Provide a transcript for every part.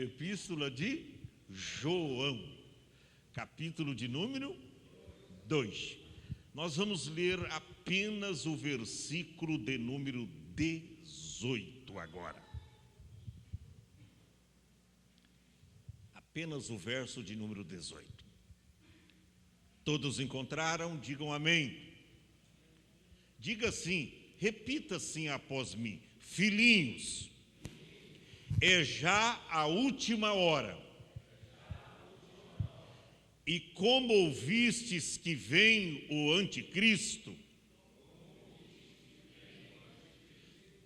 Epístola de João, capítulo de número 2. Nós vamos ler apenas o versículo de número 18 agora. Apenas o verso de número 18. Todos encontraram? Digam amém. Diga assim, repita assim após mim: filhinhos, é já a última hora. E como ouvistes que vem o anticristo,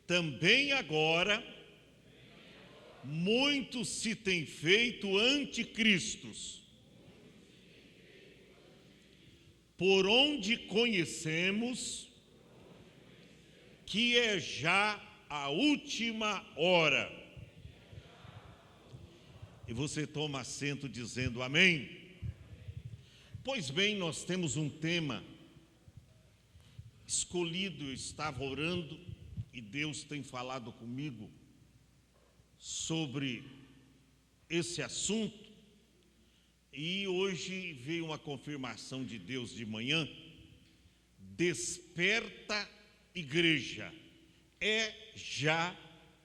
também agora muitos se têm feito anticristos, por onde conhecemos que é já a última hora. E você toma assento dizendo amém. Pois bem, nós temos um tema escolhido. Eu estava orando e Deus tem falado comigo sobre esse assunto. E hoje veio uma confirmação de Deus de manhã: desperta, igreja, é já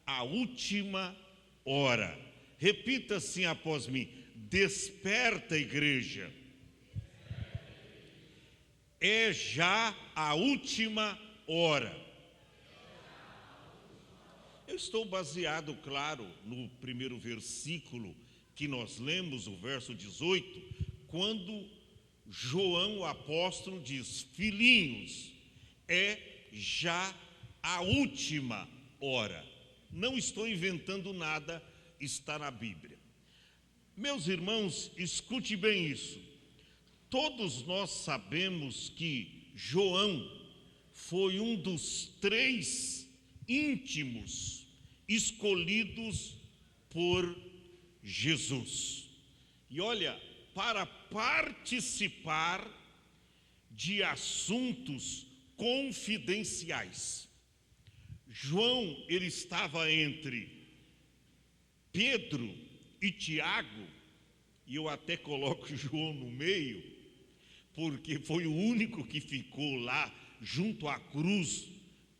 a última hora. Repita assim após mim: desperta, igreja, é já a última hora. Eu estou baseado, claro, no primeiro versículo que nós lemos, o verso 18, quando João, o apóstolo, diz: filhinhos, é já a última hora. Não estou inventando nada, está na Bíblia. Meus irmãos, escute bem isso. Todos nós sabemos que João foi um dos 3 íntimos escolhidos por Jesus. E olha, para participar de assuntos confidenciais. João, ele estava entre Pedro e Tiago, e eu até coloco João no meio, porque foi o único que ficou lá junto à cruz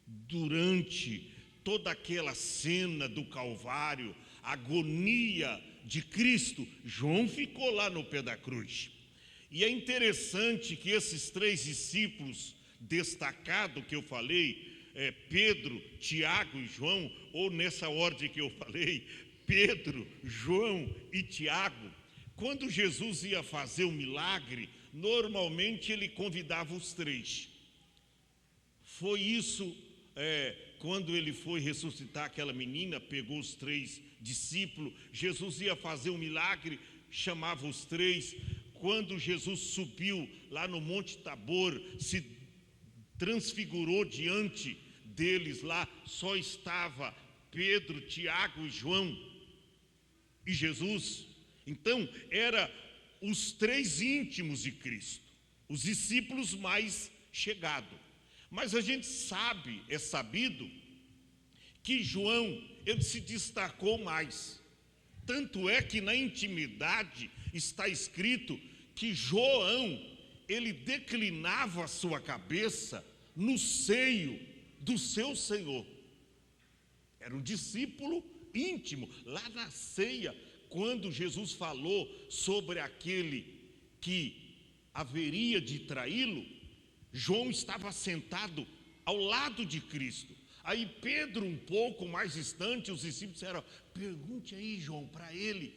durante toda aquela cena do Calvário, a agonia de Cristo. João ficou lá no pé da cruz. E é interessante que esses 3 discípulos destacados que eu falei, Pedro, Tiago e João, ou nessa ordem que eu falei, Pedro, João e Tiago, quando Jesus ia fazer um milagre, normalmente ele convidava os 3. Foi isso, quando ele foi ressuscitar aquela menina, pegou os 3 discípulos, Jesus ia fazer um milagre, chamava os 3. Quando Jesus subiu lá no Monte Tabor, se transfigurou diante deles lá, só estava Pedro, Tiago e João e Jesus. Então, era os 3 íntimos de Cristo, os discípulos mais chegados. Mas a gente sabe, é sabido, que João, ele se destacou mais. Tanto é que na intimidade está escrito que João, ele declinava a sua cabeça no seio do seu Senhor. Era um discípulo íntimo. Lá na ceia, quando Jesus falou sobre aquele que haveria de traí-lo, João estava sentado ao lado de Cristo. Aí Pedro, um pouco mais distante, os discípulos disseram: pergunte aí, João, para ele,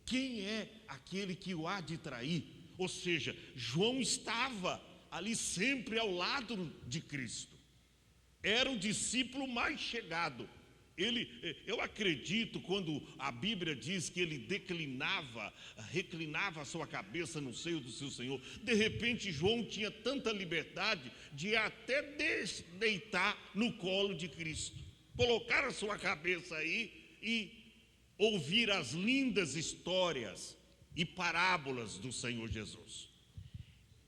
quem é aquele que o há de trair? Ou seja, João estava ali sempre ao lado de Cristo. Era o discípulo mais chegado. Eu acredito, quando a Bíblia diz que ele reclinava a sua cabeça no seio do seu Senhor, de repente João tinha tanta liberdade de até deitar no colo de Cristo, colocar a sua cabeça aí e ouvir as lindas histórias e parábolas do Senhor Jesus.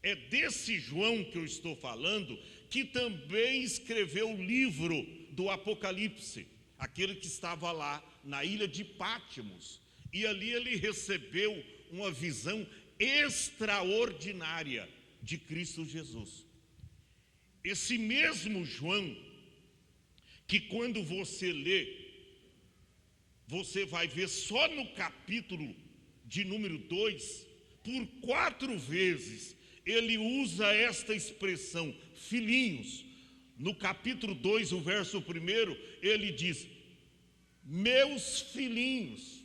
É desse João que eu estou falando, que também escreveu o livro do Apocalipse, aquele que estava lá na ilha de Pátimos E ali ele recebeu uma visão extraordinária de Cristo Jesus. Esse mesmo João, que quando você lê, você vai ver só no capítulo de número 2, por 4 vezes, ele usa esta expressão, filhinhos. No capítulo 2, o verso 1, ele diz, meus filhinhos.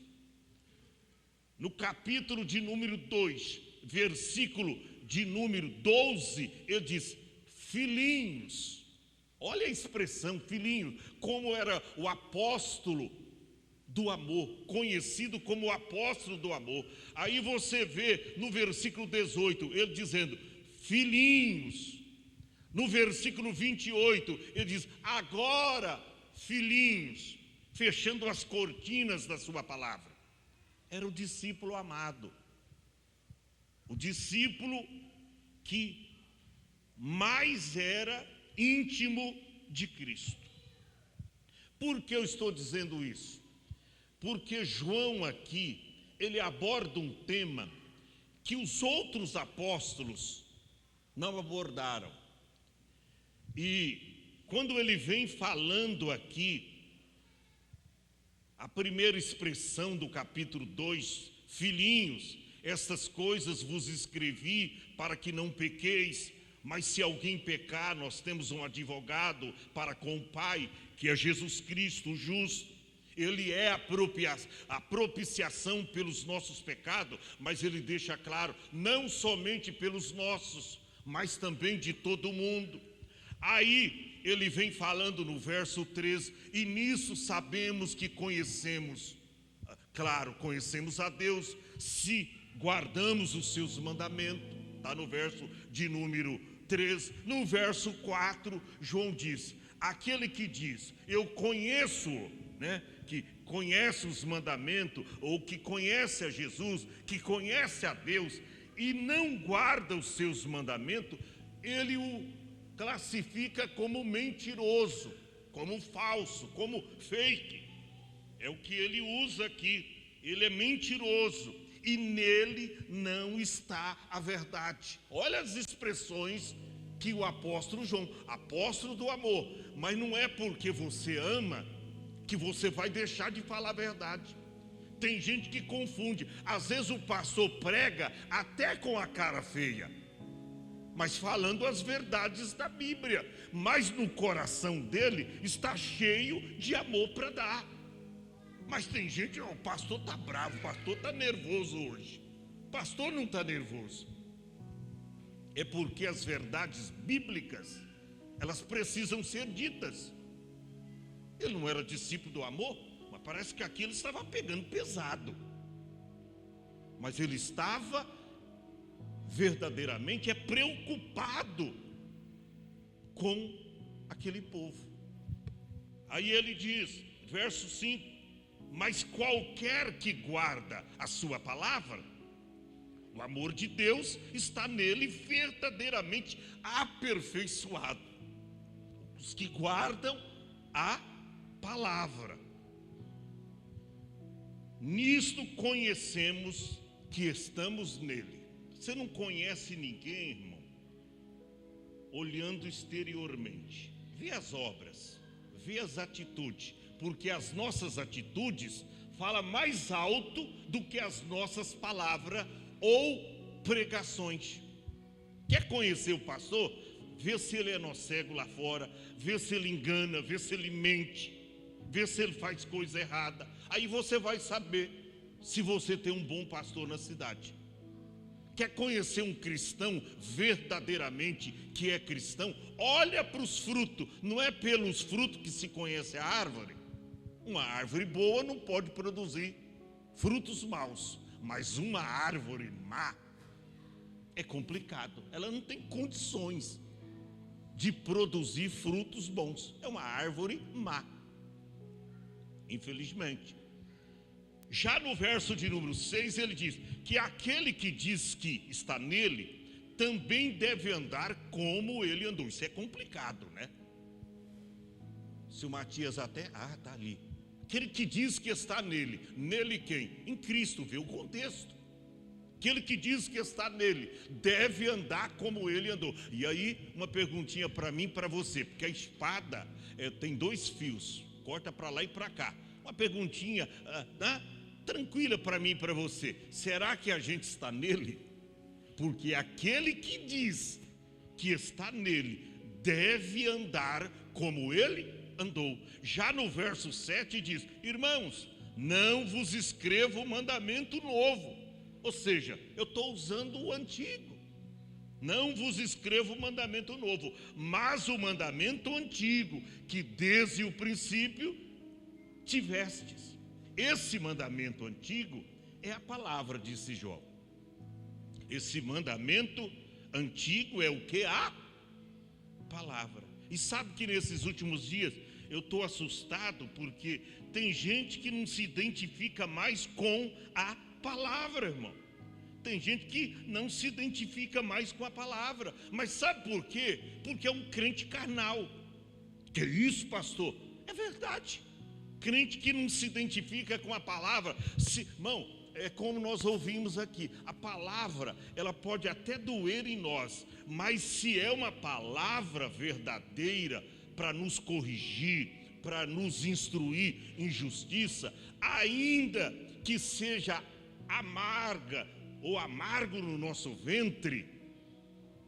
No capítulo de número 2, versículo de número 12, ele diz, filhinhos. Olha a expressão, filhinhos, como era o apóstolo do amor, conhecido como o apóstolo do amor. Aí você vê no versículo 18, ele dizendo, filhinhos. No versículo 28, ele diz, agora, filhinhos, fechando as cortinas da sua palavra. Era o discípulo amado, o discípulo que mais era íntimo de Cristo. Por que eu estou dizendo isso? Porque João aqui, ele aborda um tema que os outros apóstolos não abordaram. E quando ele vem falando aqui, a primeira expressão do capítulo 2, filhinhos, estas coisas vos escrevi para que não pequeis, mas se alguém pecar, nós temos um advogado para com o Pai, que é Jesus Cristo, o justo. Ele é a propiciação pelos nossos pecados, mas ele deixa claro, não somente pelos nossos, mas também de todo mundo. Aí ele vem falando no verso 13, e nisso sabemos que conhecemos, claro, conhecemos a Deus, se guardamos os seus mandamentos. Está no verso de número 3. No verso 4, João diz, aquele que diz, eu conheço, que conhece os mandamentos, ou que conhece a Jesus, que conhece a Deus, e não guarda os seus mandamentos, ele o classifica como mentiroso, como falso, como fake. É o que ele usa aqui. Ele é mentiroso e nele não está a verdade. Olha as expressões que o apóstolo João, apóstolo do amor, mas não é porque você ama que você vai deixar de falar a verdade. Tem gente que confunde. Às vezes o pastor prega até com a cara feia, mas falando as verdades da Bíblia, mas no coração dele está cheio de amor para dar. Mas tem gente, o pastor está bravo, o pastor está nervoso hoje. O pastor não está nervoso. É porque as verdades bíblicas, elas precisam ser ditas. Ele não era discípulo do amor, mas parece que aqui ele estava pegando pesado. Mas ele estava verdadeiramente preocupado com aquele povo. Aí ele diz, verso 5, mas qualquer que guarda a sua palavra, o amor de Deus está nele verdadeiramente aperfeiçoado. Os que guardam a palavra. Nisto conhecemos que estamos nele. Você não conhece ninguém, irmão, olhando exteriormente. Vê as obras, vê as atitudes, porque as nossas atitudes falam mais alto do que as nossas palavras ou pregações. Quer conhecer o pastor? Vê se ele é nó cego lá fora, vê se ele engana, vê se ele mente, vê se ele faz coisa errada. Aí você vai saber se você tem um bom pastor na cidade. Quer conhecer um cristão verdadeiramente que é cristão? Olha para os frutos. Não é pelos frutos que se conhece a árvore. Uma árvore boa não pode produzir frutos maus, mas uma árvore má é complicado. Ela não tem condições de produzir frutos bons. É uma árvore má, infelizmente. Já no verso de número 6 ele diz que aquele que diz que está nele também deve andar como ele andou. Isso é complicado, né? Se o Matias até, está ali, Aquele que diz que está nele. Nele quem? Em Cristo, vê o contexto. Aquele que diz que está nele deve andar como ele andou. E aí, uma perguntinha para mim e para você, porque a espada tem 2 fios, corta para lá e para cá. Uma perguntinha tranquila para mim e para você: será que a gente está nele? Porque aquele que diz que está nele deve andar como ele andou. Já no verso 7 diz: irmãos, não vos escrevo mandamento novo. Ou seja, eu estou usando o antigo. Não vos escrevo mandamento novo, mas o mandamento antigo, que desde o princípio tivestes. Esse mandamento antigo é a palavra, disse João. Esse mandamento antigo é o que? A palavra. E sabe que nesses últimos dias eu estou assustado, porque tem gente que não se identifica mais com a palavra, irmão. Tem gente que não se identifica mais com a palavra. Mas sabe por quê? Porque é um crente carnal. Que isso, pastor? É verdade. Crente que não se identifica com a palavra, irmão, é como nós ouvimos aqui. A palavra, ela pode até doer em nós, mas se é uma palavra verdadeira para nos corrigir, para nos instruir em justiça, ainda que seja amarga ou amargo no nosso ventre,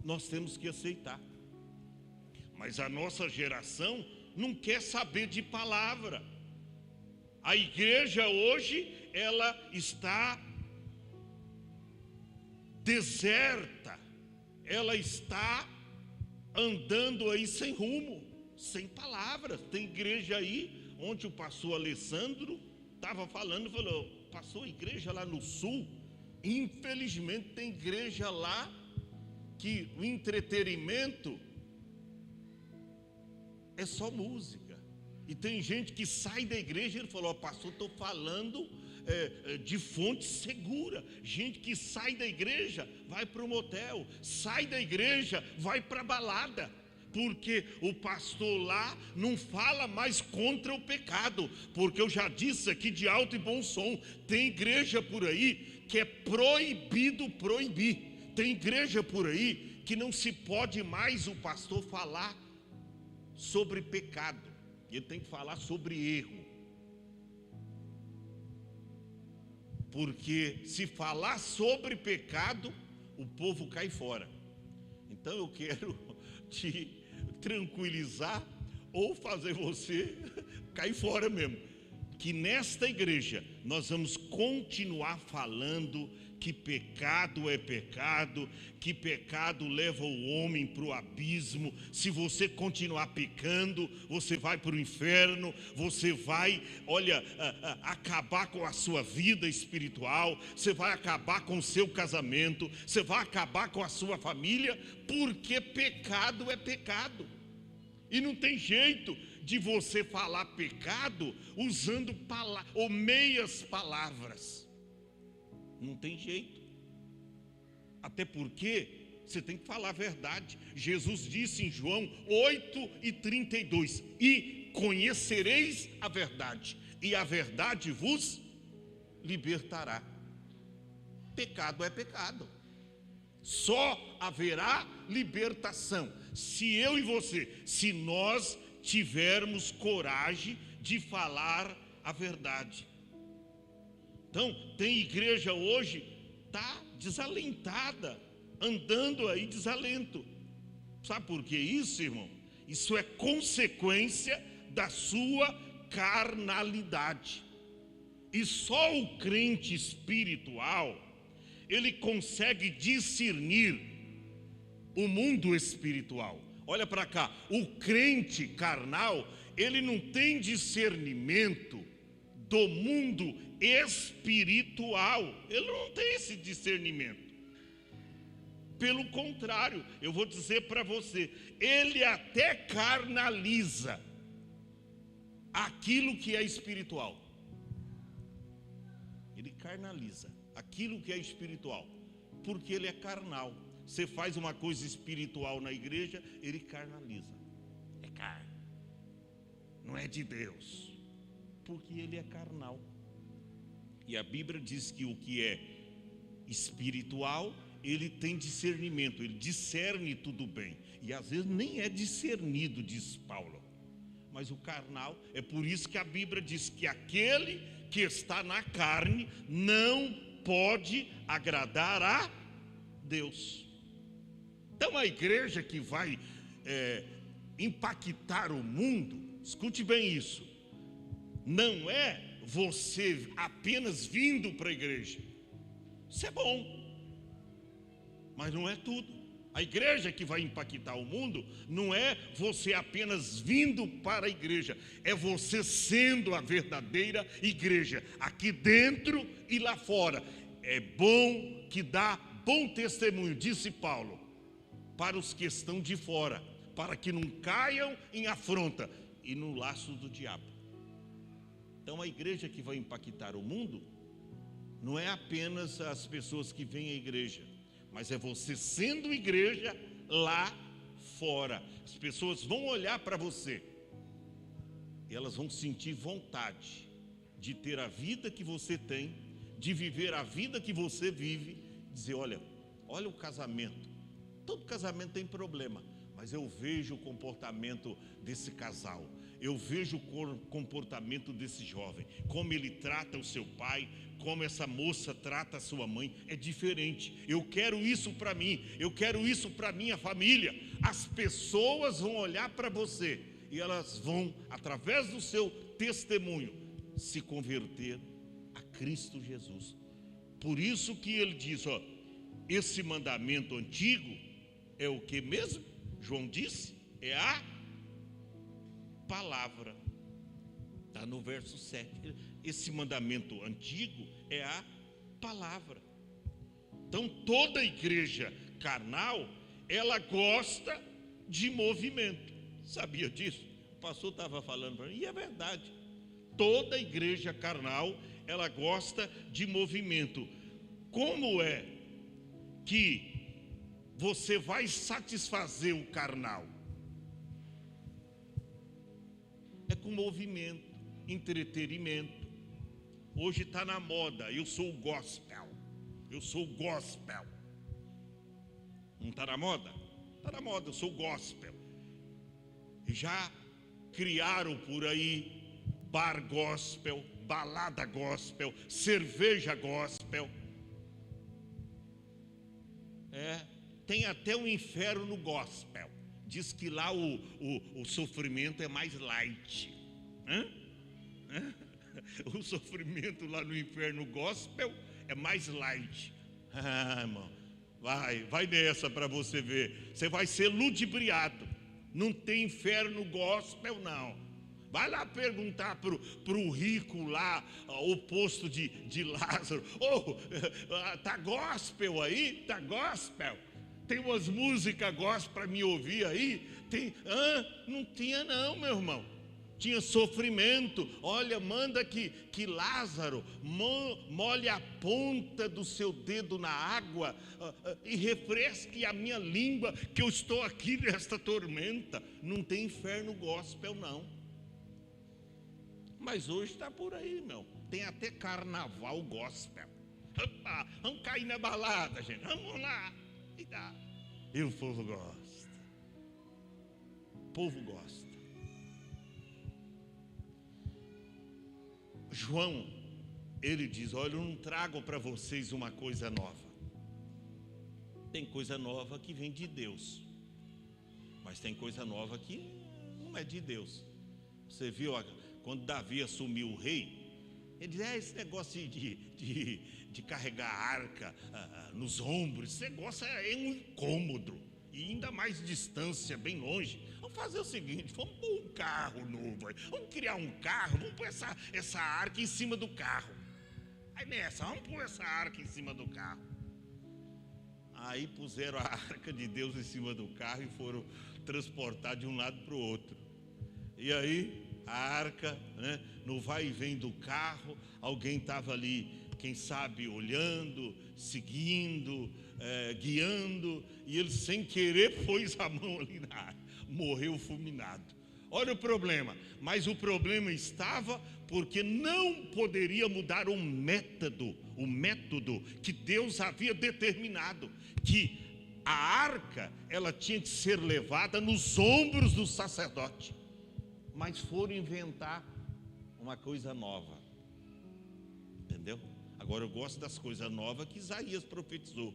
nós temos que aceitar. Mas a nossa geração não quer saber de palavra. A igreja hoje, ela está deserta, ela está andando aí sem rumo, sem palavras. Tem igreja aí, onde o pastor Alessandro estava falando, falou: passou a igreja lá no sul, infelizmente tem igreja lá que o entretenimento é só música. E tem gente que sai da igreja, ele falou: pastor, estou falando de fonte segura. Gente que sai da igreja, vai para o motel, sai da igreja, vai para a balada, porque o pastor lá não fala mais contra o pecado. Porque eu já disse aqui de alto e bom som, tem igreja por aí que é proibido proibir. Tem igreja por aí que não se pode mais o pastor falar sobre pecado, ele tem que falar sobre erro. Porque se falar sobre pecado, o povo cai fora. Então eu quero te tranquilizar ou fazer você cair fora mesmo. Que nesta igreja nós vamos continuar falando que pecado é pecado, que pecado leva o homem para o abismo. Se você continuar pecando, você vai para o inferno, você vai, acabar com a sua vida espiritual, você vai acabar com o seu casamento, você vai acabar com a sua família, porque pecado é pecado. E não tem jeito de você falar pecado usando ou meias palavras. Não tem jeito. Até porque você tem que falar a verdade. Jesus disse em João 8:32: e conhecereis a verdade, e a verdade vos libertará. Pecado é pecado. Só haverá libertação se eu e você, se nós tivermos coragem de falar a verdade. Então, tem igreja hoje, está desalentada, andando aí desalento. Sabe por que isso, irmão? Isso é consequência da sua carnalidade. E só o crente espiritual, ele consegue discernir o mundo espiritual. Olha para cá, o crente carnal, ele não tem discernimento do mundo espiritual. Ele não tem esse discernimento. Pelo contrário, eu vou dizer para você, ele até carnaliza aquilo que é espiritual. Ele carnaliza aquilo que é espiritual, porque ele é carnal. Você faz uma coisa espiritual na igreja, ele carnaliza. É carne, não é de Deus. porque ele é carnal. E a Bíblia diz que o que é espiritual, ele tem discernimento, ele discerne tudo bem. E às vezes nem é discernido, diz Paulo. Mas o carnal, é por isso que a Bíblia diz que aquele que está na carne não pode agradar a Deus. Então a igreja que vai impactar o mundo, escute bem isso, não é você apenas vindo para a igreja. Isso é bom, mas não é tudo. A igreja que vai impactar o mundo não é você apenas vindo para a igreja, é você sendo a verdadeira igreja, aqui dentro e lá fora. É bom que dá bom testemunho, disse Paulo, para os que estão de fora, para que não caiam em afronta e no laço do diabo. Então a igreja que vai impactar o mundo não é apenas as pessoas que vêm à igreja, mas é você sendo igreja lá fora. As pessoas vão olhar para você e elas vão sentir vontade de ter a vida que você tem, de viver a vida que você vive, dizer, olha o casamento. Todo casamento tem problema, mas eu vejo o comportamento desse casal, eu vejo o comportamento desse jovem, como ele trata o seu pai, como essa moça trata a sua mãe, é diferente. Eu quero isso para mim, eu quero isso para minha família. As pessoas vão olhar para você e elas vão, através do seu testemunho, se converter a Cristo Jesus. Por isso que ele diz, esse mandamento antigo é o que mesmo? João disse, é a palavra. Está no verso 7. Esse mandamento antigo é a palavra. Então toda igreja carnal, ela gosta de movimento. Sabia disso? O pastor estava falando para mim, e é verdade. Toda igreja carnal, ela gosta de movimento. Como é que você vai satisfazer o carnal? É com movimento, entretenimento. Hoje está na moda, eu sou gospel. Eu sou gospel. Não está na moda? Está na moda, eu sou gospel. Já criaram por aí bar gospel, balada gospel, cerveja gospel. Tem até o inferno gospel. Diz que lá o sofrimento é mais light. O sofrimento lá no inferno gospel é mais light. Irmão, vai nessa para você ver. Você vai ser ludibriado. Não tem inferno gospel, não. Vai lá perguntar para o rico lá, o posto de Lázaro. Tá gospel aí? Tá gospel? Tem umas músicas gospel para me ouvir aí? Não tinha não, meu irmão. Tinha sofrimento. Olha, manda que Lázaro molhe a ponta do seu dedo na água e refresque a minha língua, que eu estou aqui nesta tormenta. Não tem inferno gospel não. Mas hoje está por aí, meu. Tem até carnaval gospel. Vamos cair na balada, gente. Vamos lá. E o povo gosta. O povo gosta. João, ele diz, olha, eu não trago para vocês uma coisa nova. Tem coisa nova que vem de Deus, mas tem coisa nova que não é de Deus. Você viu, quando Davi assumiu o rei, ele diz, esse negócio de carregar a arca nos ombros, esse negócio é um incômodo, e ainda mais distância, bem longe. Vamos fazer o seguinte, vamos pôr um carro novo, vamos criar um carro, vamos pôr essa arca em cima do carro. Aí nessa, vamos pôr essa arca em cima do carro. Aí puseram a arca de Deus em cima do carro e foram transportar de um lado para o outro. E aí a arca, né, no vai e vem do carro, alguém estava ali, quem sabe, olhando, seguindo, guiando, e ele sem querer pôs a mão ali na arca, morreu fulminado. Olha o problema. Mas o problema estava porque não poderia mudar o método que Deus havia determinado, que a arca, ela tinha que ser levada nos ombros do sacerdote. Mas foram inventar uma coisa nova. Entendeu? Agora eu gosto das coisas novas que Isaías profetizou.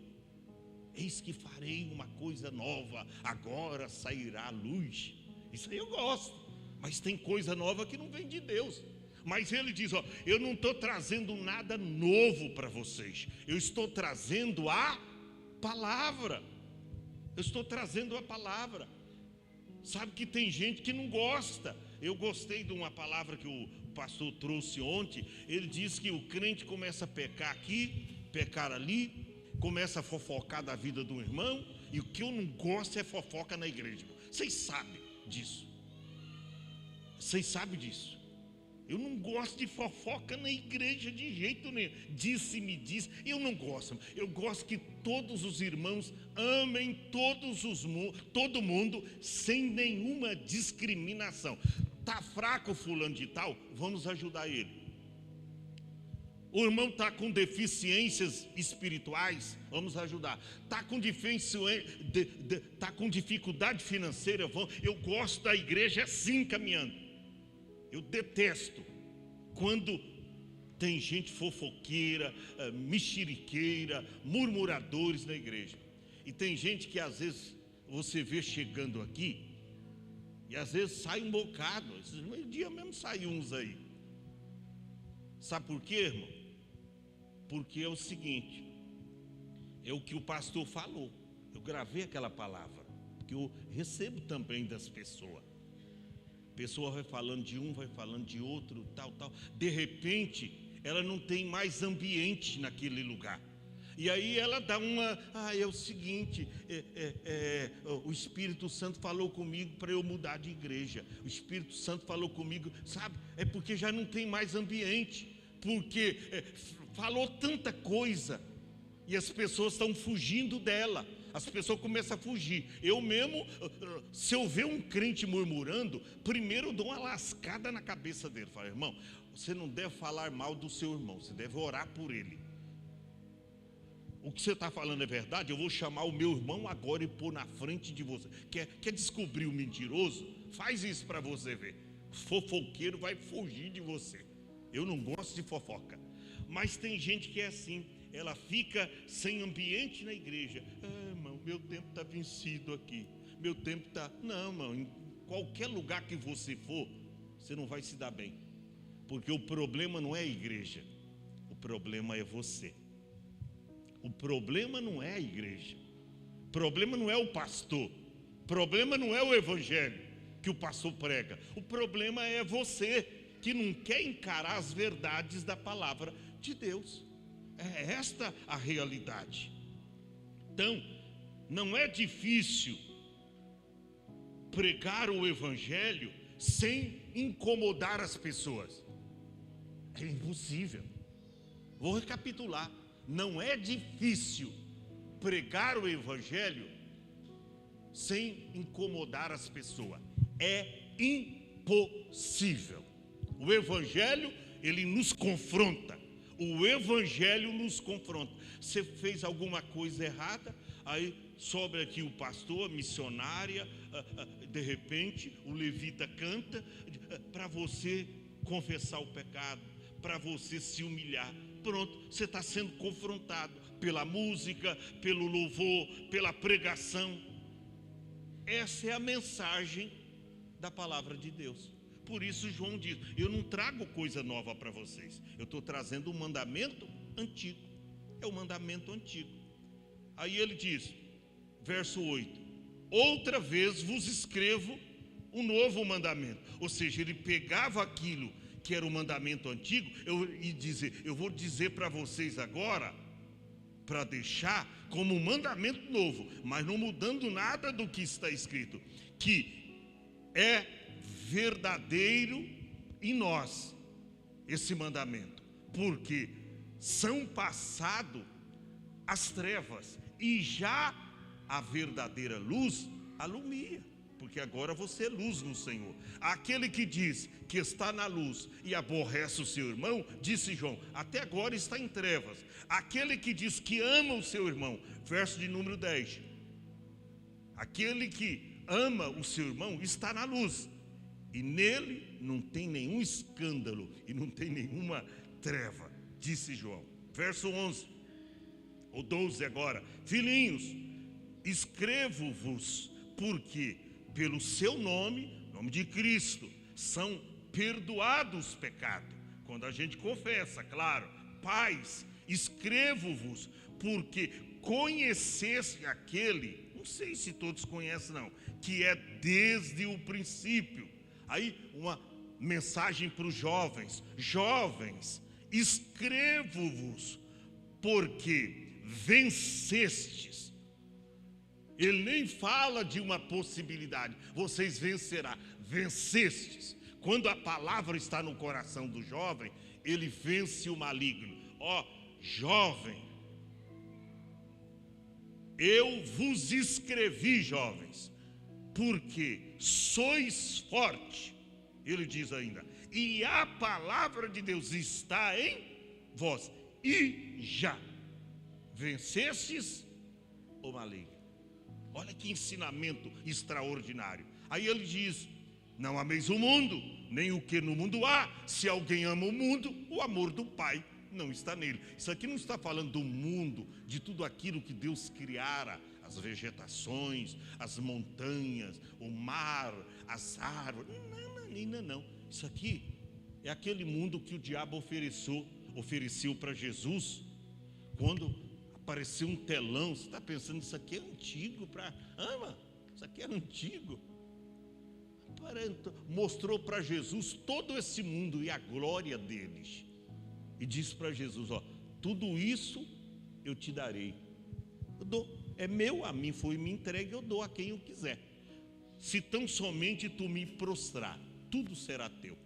Eis que farei uma coisa nova, agora sairá a luz. Isso aí eu gosto. Mas tem coisa nova que não vem de Deus. Mas ele diz, ó, eu não estou trazendo nada novo para vocês. Eu estou trazendo a palavra. Eu estou trazendo a palavra. Sabe que tem gente que não gosta. Eu gostei de uma palavra que o pastor trouxe ontem. Ele disse que o crente começa a pecar aqui, pecar ali, começa a fofocar da vida do irmão. E o que eu não gosto é fofoca na igreja. Vocês sabem disso. Vocês sabem disso. Eu não gosto de fofoca na igreja de jeito nenhum. Disse-me diz. Eu não gosto. Eu gosto que todos os irmãos amem todo mundo sem nenhuma discriminação. Está fraco fulano de tal? Vamos ajudar ele. O irmão está com deficiências espirituais? Vamos ajudar. Está com dificuldade financeira? Eu gosto da igreja assim caminhando. Eu detesto quando tem gente fofoqueira, mexeriqueira, murmuradores na igreja. E tem gente que às vezes você vê chegando aqui, e às vezes sai um bocado. Esses meio-dia mesmo saem uns aí. Sabe por quê, irmão? Porque é o seguinte, é o que o pastor falou. Eu gravei aquela palavra, porque eu recebo também das pessoas. A pessoa vai falando de um, vai falando de outro, tal. De repente, ela não tem mais ambiente naquele lugar. E aí ela dá é o seguinte, o Espírito Santo falou comigo para eu mudar de igreja. O Espírito Santo falou comigo, sabe? É porque já não tem mais ambiente. Porque falou tanta coisa e as pessoas estão fugindo dela. As pessoas começam a fugir. Eu mesmo, se eu ver um crente murmurando, primeiro eu dou uma lascada na cabeça dele. Falo, irmão, você não deve falar mal do seu irmão, você deve orar por ele. O que você está falando é verdade? Eu vou chamar o meu irmão agora e pôr na frente de você. Quer descobrir o mentiroso? Faz isso para você ver. O fofoqueiro vai fugir de você. Eu não gosto de fofoca. Mas tem gente que é assim. Ela fica sem ambiente na igreja. Irmão, meu tempo está vencido aqui. Meu tempo está... Não, irmão, em qualquer lugar que você for, você não vai se dar bem. Porque o problema não é a igreja. O problema é você. O problema não é a igreja. O problema não é o pastor. O problema não é o evangelho que o pastor prega. O problema é você que não quer encarar as verdades da palavra de Deus. É esta a realidade. Então, não é difícil pregar o evangelho sem incomodar as pessoas. É impossível. Vou recapitular. Não é difícil pregar o evangelho sem incomodar as pessoas. É impossível. O evangelho, ele nos confronta. O evangelho nos confronta. Você fez alguma coisa errada, aí sobe aqui o pastor, a missionária, de repente o levita canta para você confessar o pecado, para você se humilhar. Pronto, você está sendo confrontado pela música, pelo louvor, pela pregação. Essa é a mensagem da palavra de Deus. Por isso João diz, eu não trago coisa nova para vocês. Eu estou trazendo um mandamento antigo. É o mandamento antigo. Aí ele diz, verso 8, outra vez vos escrevo um novo mandamento. Ou seja, ele pegava aquilo que era o mandamento antigo, eu vou dizer para vocês agora, para deixar como um mandamento novo, mas não mudando nada do que está escrito, que é verdadeiro em nós, esse mandamento, porque são passado as trevas, e já a verdadeira luz alumia. porque agora você é luz no Senhor. Aquele que diz que está na luz e aborrece o seu irmão, disse João, até agora está em trevas. Aquele que diz que ama o seu irmão, verso de número 10, aquele que ama o seu irmão está na luz, e nele não tem nenhum escândalo e não tem nenhuma treva, disse João. Verso 11 ou 12 agora: filhinhos, escrevo-vos porque pelo seu nome, nome de Cristo, são perdoados os pecados. Quando a gente confessa, claro. Pais, escrevo-vos porque conheceste aquele, não sei se todos conhecem não, que é desde o princípio. Aí uma mensagem para os jovens: jovens, escrevo-vos porque vencestes. Ele nem fala de uma possibilidade, vocês vencerão, vencestes. Quando a palavra está no coração do jovem, ele vence o maligno. Ó, jovem, eu vos escrevi, jovens, porque sois forte. Ele diz ainda, e a palavra de Deus está em vós, e já vencestes o maligno. Olha que ensinamento extraordinário. Aí ele diz, não ameis o mundo, nem o que no mundo há. Se alguém ama o mundo, o amor do Pai não está nele. Isso aqui não está falando do mundo, de tudo aquilo que Deus criara, as vegetações, as montanhas, o mar, as árvores. Não. Isso aqui é aquele mundo que o diabo ofereceu para Jesus. Quando apareceu um telão, você está pensando, isso aqui é antigo, isso aqui é antigo. Mostrou para Jesus todo esse mundo e a glória deles. E disse para Jesus, ó, tudo isso eu te darei. Eu dou, é meu, a mim foi me entregue, eu dou a quem eu quiser. Se tão somente tu me prostrar, tudo será teu.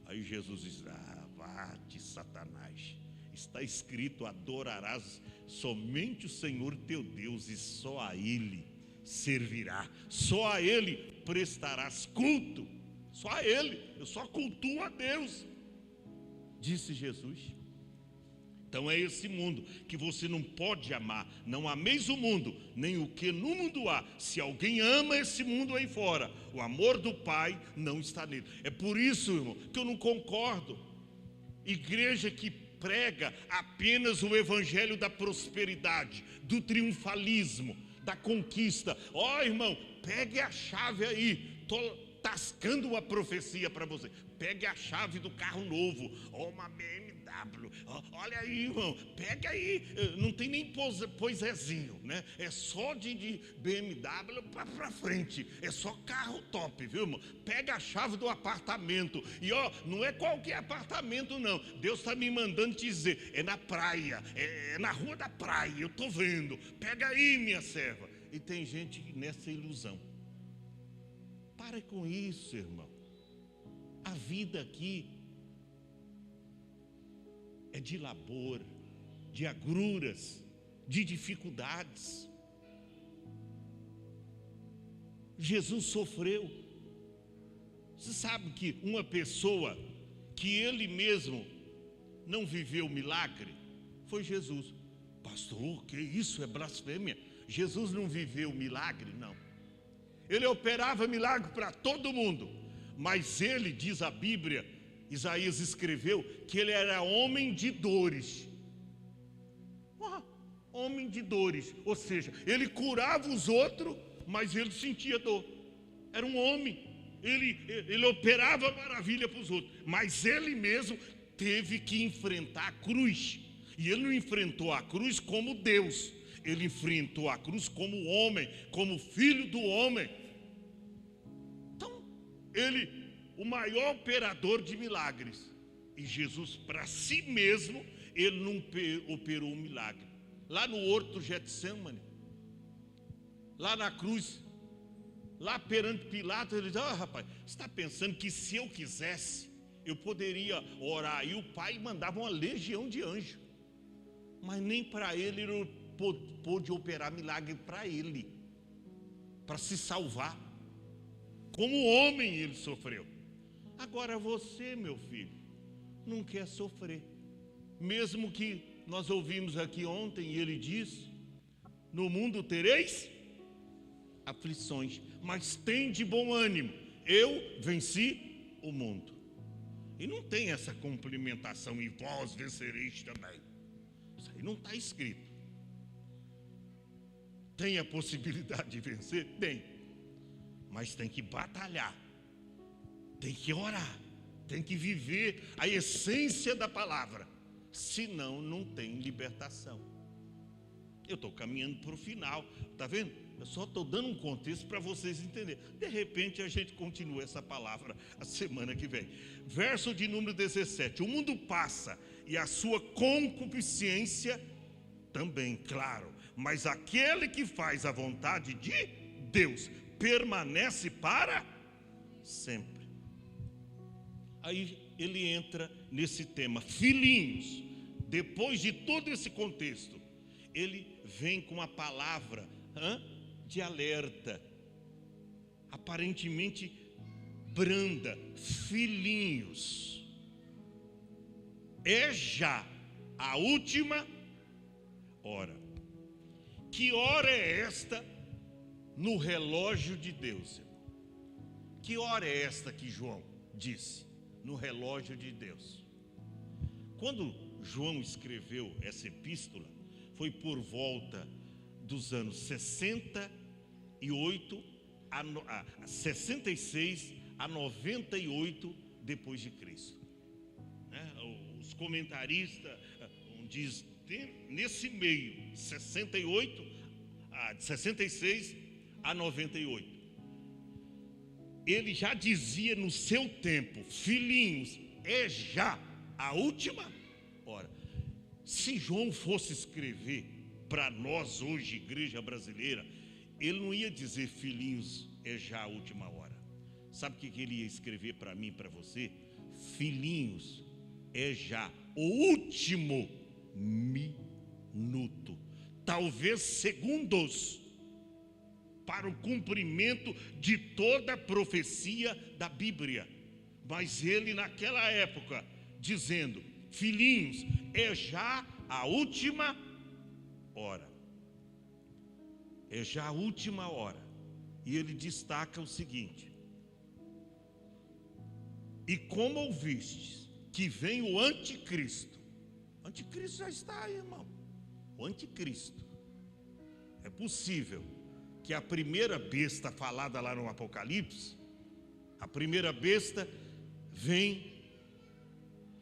Aí Jesus diz, vá-te, Satanás. Está escrito, adorarás somente o Senhor teu Deus e só a Ele servirá. Só a Ele prestarás culto. Só a Ele, eu só cultuo a Deus, disse Jesus. Então é esse mundo que você não pode amar. Não ameis o mundo, nem o que no mundo há. Se alguém ama esse mundo aí fora, o amor do Pai não está nele. É por isso, irmão, que eu não concordo. Igreja que prega apenas o evangelho da prosperidade, do triunfalismo, da conquista. Ó, irmão, pegue a chave aí. Estou tascando uma profecia para você. Pegue a chave do carro novo, uma BMW. Olha aí, irmão, pega aí. Não tem nem poisézinho, né? É só de BMW para frente. É só carro top, viu, irmão? Pega a chave do apartamento. E ó, não é qualquer apartamento, não. Deus está me mandando te dizer, é na praia, é na rua da praia, eu estou vendo. Pega aí, minha serva. E tem gente nessa ilusão. Para com isso, irmão. A vida aqui é de labor, de agruras, de dificuldades. Jesus sofreu. Você sabe que uma pessoa que ele mesmo não viveu milagre foi Jesus. Pastor, que isso? É blasfêmia. Jesus não viveu milagre? Não. Ele operava milagre para todo mundo, mas ele, diz a Bíblia, Isaías escreveu, que ele era homem de dores. Homem de dores, ou seja, ele curava os outros, mas ele sentia dor. Era um homem, ele operava maravilha para os outros, mas ele mesmo teve que enfrentar a cruz. E ele não enfrentou a cruz como Deus, ele enfrentou a cruz como homem, como filho do homem. Então, ele, o maior operador de milagres, e Jesus para si mesmo, ele não operou um milagre. Lá no horto Getsemane, lá na cruz, lá perante Pilatos, ele diz, rapaz, você está pensando que se eu quisesse, eu poderia orar, e o Pai mandava uma legião de anjos, mas nem para ele não pôde operar milagre para ele, para se salvar. Como homem ele sofreu. Agora você, meu filho, não quer sofrer. Mesmo que nós ouvimos aqui ontem, ele diz: no mundo tereis aflições, mas tem de bom ânimo, eu venci o mundo. E não tem essa complementação, e vós vencereis também. Isso aí não está escrito. Tem a possibilidade de vencer? Tem. Mas tem que batalhar, tem que orar, tem que viver a essência da palavra. Senão não tem libertação. Eu estou caminhando para o final, está vendo? Eu só estou dando um contexto para vocês entenderem. De repente a gente continua essa palavra a semana que vem. Verso de número 17: o mundo passa e a sua concupiscência também, claro, mas aquele que faz a vontade de Deus permanece para sempre. Aí ele entra nesse tema, filhinhos. Depois de todo esse contexto, ele vem com a palavra de alerta, aparentemente branda: filhinhos, é já a última hora. Que hora é esta no relógio de Deus, irmão? Que hora é esta que João disse? No relógio de Deus. Quando João escreveu essa epístola, foi por volta dos anos 68 a 66 a 98 depois de Cristo. Os comentaristas dizem nesse meio, 66 a 98. Ele já dizia no seu tempo: filhinhos, é já a última hora. Se João fosse escrever para nós hoje, igreja brasileira, ele não ia dizer: filhinhos, é já a última hora. Sabe o que ele ia escrever para mim e para você? Filhinhos, é já o último minuto, talvez segundos, para o cumprimento de toda a profecia da Bíblia. Mas ele naquela época dizendo: filhinhos, é já a última hora. É já a última hora. E ele destaca o seguinte: e como ouvistes que vem o anticristo. O anticristo já está aí, irmão. O anticristo. É possível que a primeira besta falada lá no Apocalipse, a primeira besta vem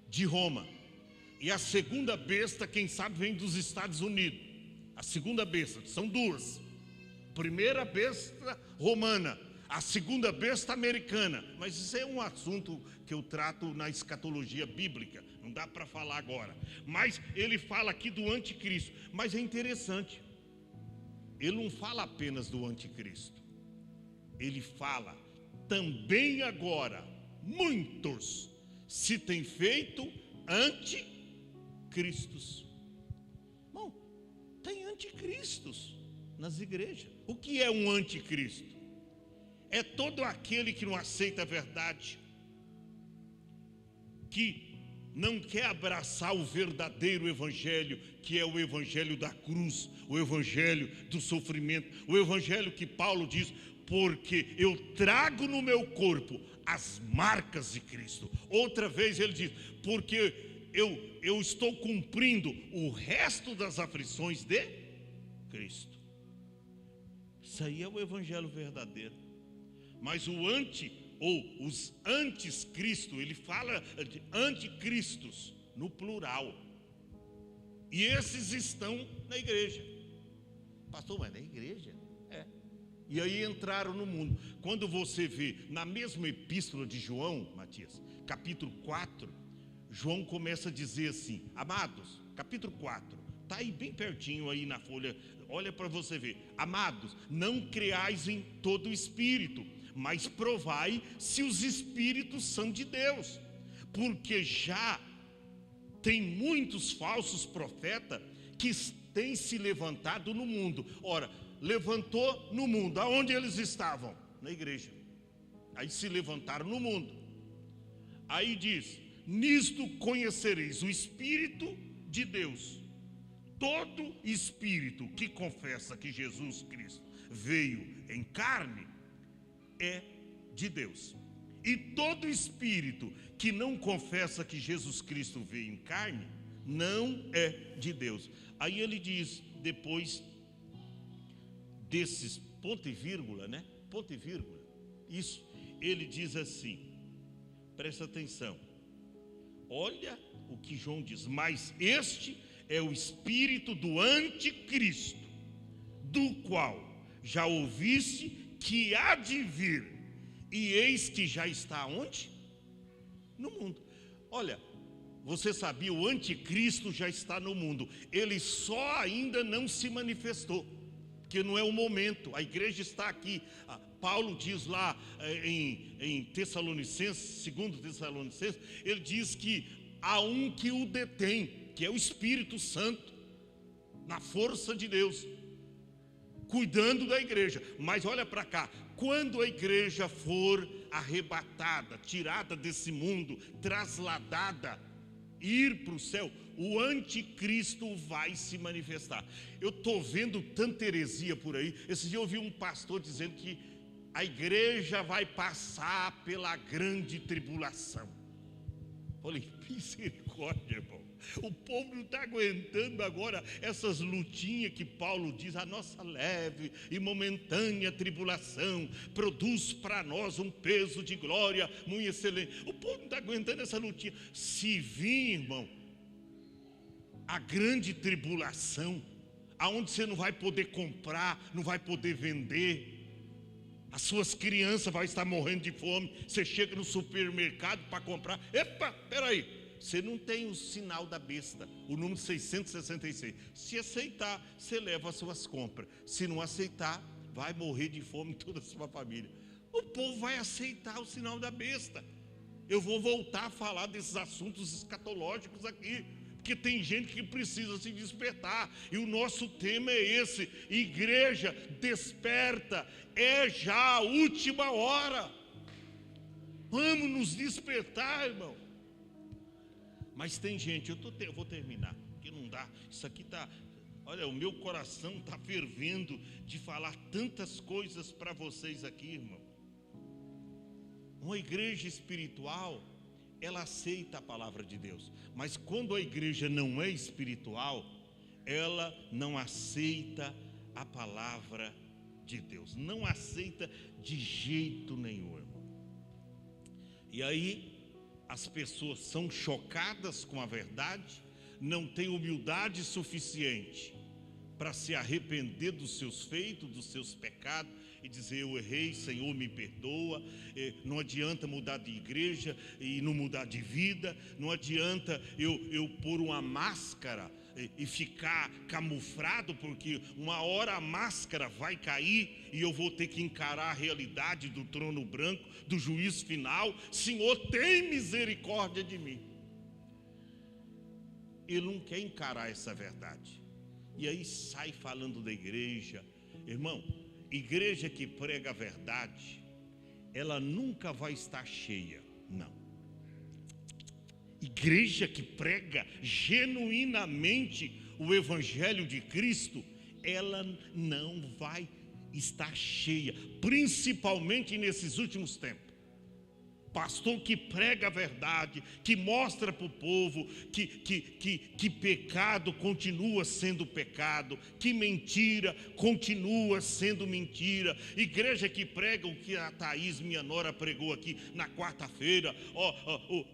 de Roma, e a segunda besta, quem sabe, vem dos Estados Unidos. A segunda besta, são duas: primeira besta romana, a segunda besta americana. Mas isso é um assunto que eu trato na escatologia bíblica, não dá para falar agora. Mas ele fala aqui do anticristo. Mas é interessante, ele não fala apenas do anticristo, ele fala também agora muitos se têm feito anticristos. Bom, tem anticristos nas igrejas. O que é um anticristo? É todo aquele que não aceita a verdade, que não quer abraçar o verdadeiro evangelho, que é o evangelho da cruz, o evangelho do sofrimento, o evangelho que Paulo diz: porque eu trago no meu corpo as marcas de Cristo. Outra vez ele diz: porque eu estou cumprindo o resto das aflições de Cristo. Isso aí é o evangelho verdadeiro. Mas os antes-Cristo, ele fala de anticristos no plural. E esses estão na igreja. Pastor, mas na igreja? É. E aí entraram no mundo. Quando você vê na mesma epístola de João, Matias, capítulo 4, João começa a dizer assim: amados, capítulo 4, está aí bem pertinho aí na folha, olha para você ver: amados, não creais em todo o espírito, mas provai se os espíritos são de Deus, porque já tem muitos falsos profetas que têm se levantado no mundo. Ora, levantou no mundo, aonde eles estavam? Na igreja. Aí se levantaram no mundo. Aí diz: nisto conhecereis o Espírito de Deus. Todo espírito que confessa que Jesus Cristo veio em carne é de Deus. E todo espírito que não confessa que Jesus Cristo veio em carne não é de Deus. Aí ele diz, depois desses ponto e vírgula, né? Ponto e vírgula. Isso, ele diz assim, presta atenção. Olha o que João diz: mas este é o espírito do anticristo, do qual já ouviste que há de vir, e eis que já está onde? No mundo. Olha, você sabia, o anticristo já está no mundo, ele só ainda não se manifestou, porque não é o momento. A igreja está aqui. Paulo diz lá em Tessalonicenses, 2 Tessalonicenses, ele diz que há um que o detém, que é o Espírito Santo, na força de Deus, cuidando da igreja. Mas olha para cá, quando a igreja for arrebatada, tirada desse mundo, trasladada, ir para o céu, o anticristo vai se manifestar. Eu estou vendo tanta heresia por aí. Esse dia eu ouvi um pastor dizendo que a igreja vai passar pela grande tribulação. Falei, misericórdia, irmão. O povo não está aguentando agora essas lutinhas que Paulo diz: a nossa leve e momentânea tribulação produz para nós um peso de glória muito excelente. O povo não está aguentando essa lutinha. Se vir, irmão, a grande tribulação, aonde você não vai poder comprar, não vai poder vender, as suas crianças vão estar morrendo de fome. Você chega no supermercado para comprar, epa, peraí, você não tem o sinal da besta, o número 666. Se aceitar, você leva as suas compras. Se não aceitar, vai morrer de fome toda a sua família. O povo vai aceitar o sinal da besta. Eu vou voltar a falar desses assuntos escatológicos aqui, porque tem gente que precisa se despertar. E o nosso tema é esse: igreja, desperta, é já a última hora. Vamos nos despertar, irmão. Mas tem gente, eu vou terminar, porque não dá. Isso aqui está, olha, o meu coração está fervendo de falar tantas coisas para vocês aqui, irmão. Uma igreja espiritual, ela aceita a palavra de Deus. Mas quando a igreja não é espiritual, ela não aceita a palavra de Deus. Não aceita de jeito nenhum, irmão. E aí as pessoas são chocadas com a verdade, não têm humildade suficiente para se arrepender dos seus feitos, dos seus pecados, e dizer: eu errei, Senhor, me perdoa. Não adianta mudar de igreja e não mudar de vida. Não adianta eu pôr uma máscara e ficar camuflado, porque uma hora a máscara vai cair e eu vou ter que encarar a realidade do trono branco, do juízo final. Senhor, tem misericórdia de mim. Ele não quer encarar essa verdade, e aí sai falando da igreja. Irmão, igreja que prega a verdade, ela nunca vai estar cheia, não. Igreja que prega genuinamente o Evangelho de Cristo, ela não vai estar cheia, principalmente nesses últimos tempos. Pastor que prega a verdade, que mostra para o povo que pecado continua sendo pecado, que mentira continua sendo mentira. Igreja que prega o que a Thaís, minha nora, pregou aqui na quarta-feira,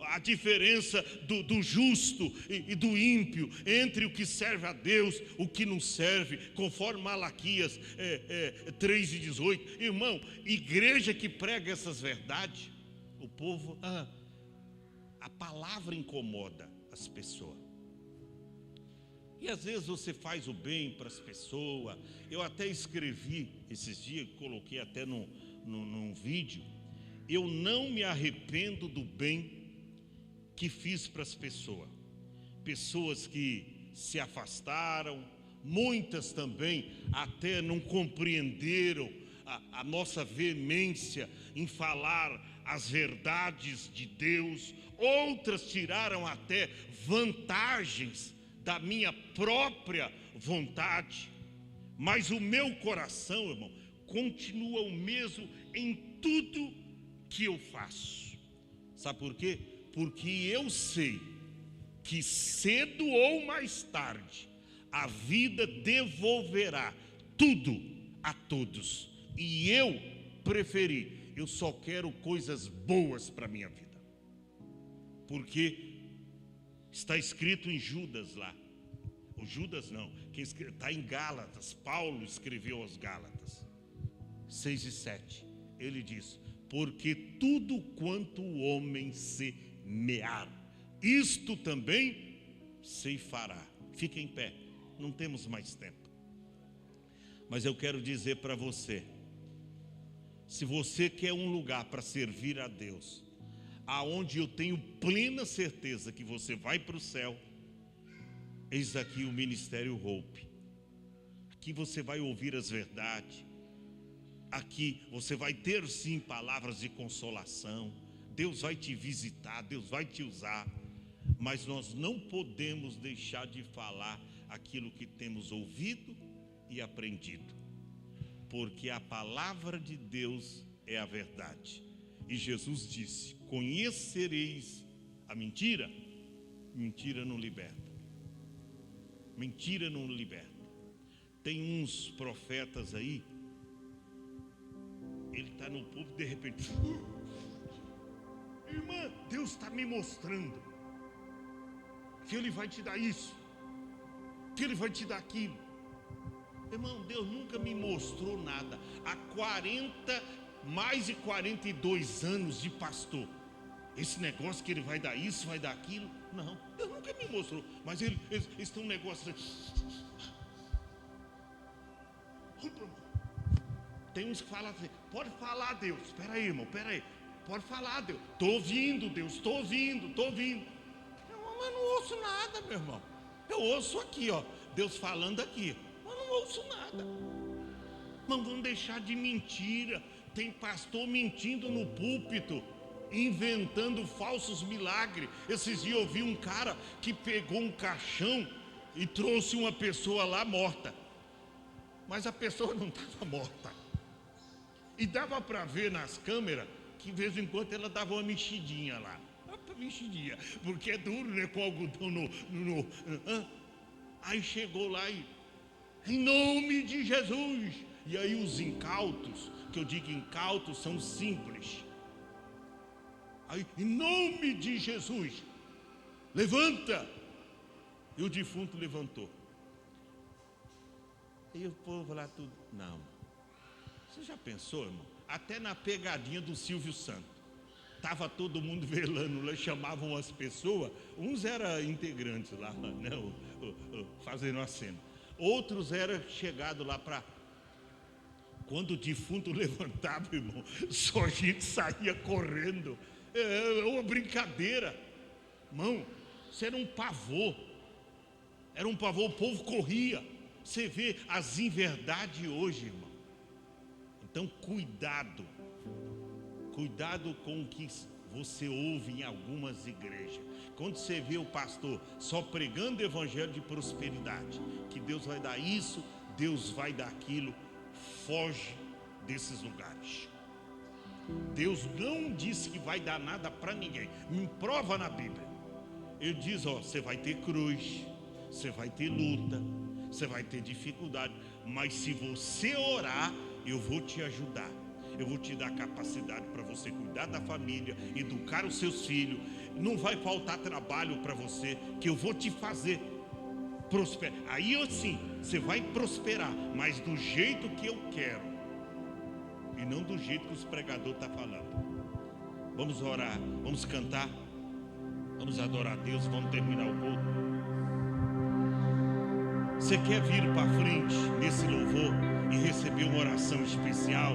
a diferença do justo e do ímpio, entre o que serve a Deus, o que não serve, conforme Malaquias 3:18. Irmão, igreja que prega essas verdades, o povo, a palavra incomoda as pessoas. E às vezes você faz o bem para as pessoas. Eu até escrevi esses dias, coloquei até num vídeo: eu não me arrependo do bem que fiz para as pessoas. Pessoas que se afastaram, muitas também até não compreenderam a nossa veemência em falar as verdades de Deus, outras tiraram até vantagens da minha própria vontade, mas o meu coração, irmão, continua o mesmo em tudo que eu faço. Sabe por quê? Porque eu sei que cedo ou mais tarde a vida devolverá tudo a todos, e eu só quero coisas boas para a minha vida, porque está escrito em Judas lá, o Judas não, quem está em Gálatas, Paulo escreveu aos Gálatas 6:7, ele diz: porque tudo quanto o homem semear, isto também ceifará. Fica em pé, não temos mais tempo, mas eu quero dizer para você, se você quer um lugar para servir a Deus, aonde eu tenho plena certeza que você vai para o céu, eis aqui o Ministério Hope. Aqui você vai ouvir as verdades, aqui você vai ter sim palavras de consolação, Deus vai te visitar, Deus vai te usar, mas nós não podemos deixar de falar aquilo que temos ouvido e aprendido, porque a palavra de Deus é a verdade. E Jesus disse: conhecereis a mentira. Mentira não liberta. Mentira não liberta. Tem uns profetas aí, ele está no púlpito, de repente, irmã, Deus está me mostrando que Ele vai te dar isso, que Ele vai te dar aquilo. Irmão, Deus nunca me mostrou nada. Há mais de 42 anos de pastor, esse negócio que Ele vai dar isso, vai dar aquilo, não, Deus nunca me mostrou. Mas eles têm um negócio assim. Tem uns que falam assim: pode falar, Deus. Espera aí, irmão, espera aí. Pode falar, Deus. Estou ouvindo, Deus, estou ouvindo. Mas não ouço nada, meu irmão. Eu ouço aqui, ó, Deus falando aqui, mas não ouço nada. Mas vamos deixar de mentira. Tem pastor mentindo no púlpito, inventando falsos milagres. Esses dias eu vi um cara que pegou um caixão e trouxe uma pessoa lá morta, mas a pessoa não estava morta, e dava para ver nas câmeras que de vez em quando ela dava uma mexidinha lá, mexidinha, porque é duro, né, com algodão aí chegou lá e, em nome de Jesus, e aí os incautos, que eu digo incautos, são simples, aí, em nome de Jesus, levanta, e o defunto levantou. E o povo lá tudo, não. Você já pensou, irmão? Até na pegadinha do Silvio Santos, estava todo mundo velando lá, chamavam as pessoas, uns eram integrantes lá, né, fazendo a cena, outros eram chegados lá para... Quando o defunto levantava, irmão, só a gente saía correndo, é uma brincadeira, irmão, isso era um pavor, o povo corria. Você vê as inverdades hoje, irmão. Então cuidado com o que você ouve em algumas igrejas. Quando você vê o pastor só pregando o evangelho de prosperidade, que Deus vai dar isso, Deus vai dar aquilo, foge desses lugares. Deus não disse que vai dar nada para ninguém. Me prova na Bíblia. Ele diz, ó, você vai ter cruz, você vai ter luta, você vai ter dificuldade, mas se você orar, eu vou te ajudar. Eu vou te dar capacidade para você cuidar da família, educar os seus filhos. Não vai faltar trabalho para você, que eu vou te fazer prosperar. Aí assim, você vai prosperar, mas do jeito que eu quero, e não do jeito que os pregadores estão falando. Vamos orar, vamos cantar, vamos adorar a Deus, vamos terminar o culto. Você quer vir para frente nesse louvor e receber uma oração especial?